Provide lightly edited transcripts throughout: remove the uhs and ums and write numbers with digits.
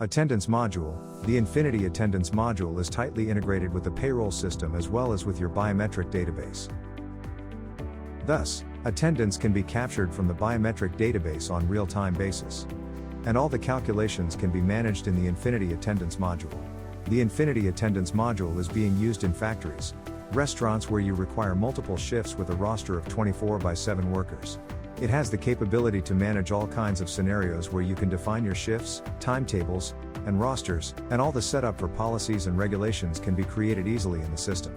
Attendance Module. The Enfinity Attendance Module is tightly integrated with the payroll system as well as with your biometric database. Thus, attendance can be captured from the biometric database on real-time basis. And all the calculations can be managed in the Enfinity Attendance Module. The Enfinity Attendance Module is being used in factories, restaurants where you require multiple shifts with a roster of 24/7 workers. It has the capability to manage all kinds of scenarios where you can define your shifts, timetables, and rosters, and all the setup for policies and regulations can be created easily in the system.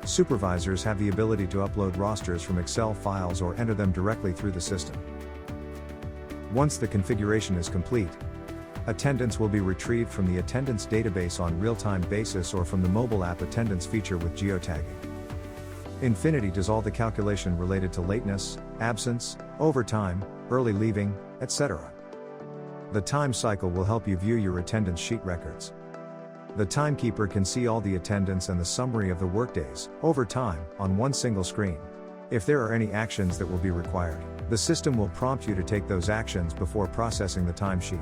Supervisors have the ability to upload rosters from Excel files or enter them directly through the system. Once the configuration is complete, attendance will be retrieved from the attendance database on real-time basis or from the mobile app attendance feature with geotagging. Enfinity does all the calculation related to lateness, absence, overtime, early leaving, etc. The time cycle will help you view your attendance sheet records. The timekeeper can see all the attendance and the summary of the workdays, overtime, on one single screen. If there are any actions that will be required, the system will prompt you to take those actions before processing the timesheet.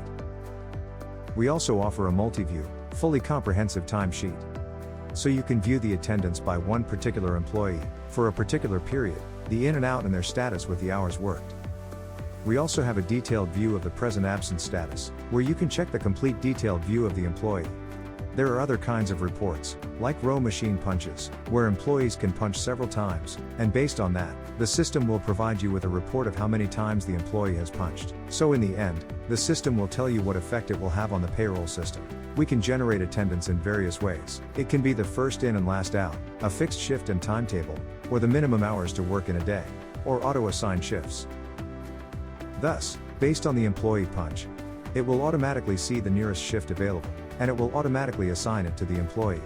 We also offer a multi-view, fully comprehensive timesheet. So you can view the attendance by one particular employee, for a particular period, the in and out and their status with the hours worked. We also have a detailed view of the present absence status, where you can check the complete detailed view of the employee. There are other kinds of reports, like row machine punches, where employees can punch several times, and based on that, the system will provide you with a report of how many times the employee has punched. So in the end, the system will tell you what effect it will have on the payroll system. We can generate attendance in various ways. It can be the first in and last out, a fixed shift and timetable, or the minimum hours to work in a day, or auto-assign shifts. Thus, based on the employee punch, it will automatically see the nearest shift available, and it will automatically assign it to the employee.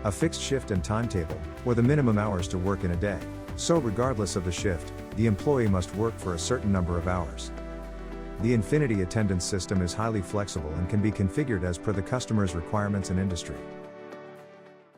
A fixed shift and timetable, or the minimum hours to work in a day. So regardless of the shift, the employee must work for a certain number of hours. The Enfinity Attendance System is highly flexible and can be configured as per the customer's requirements and industry.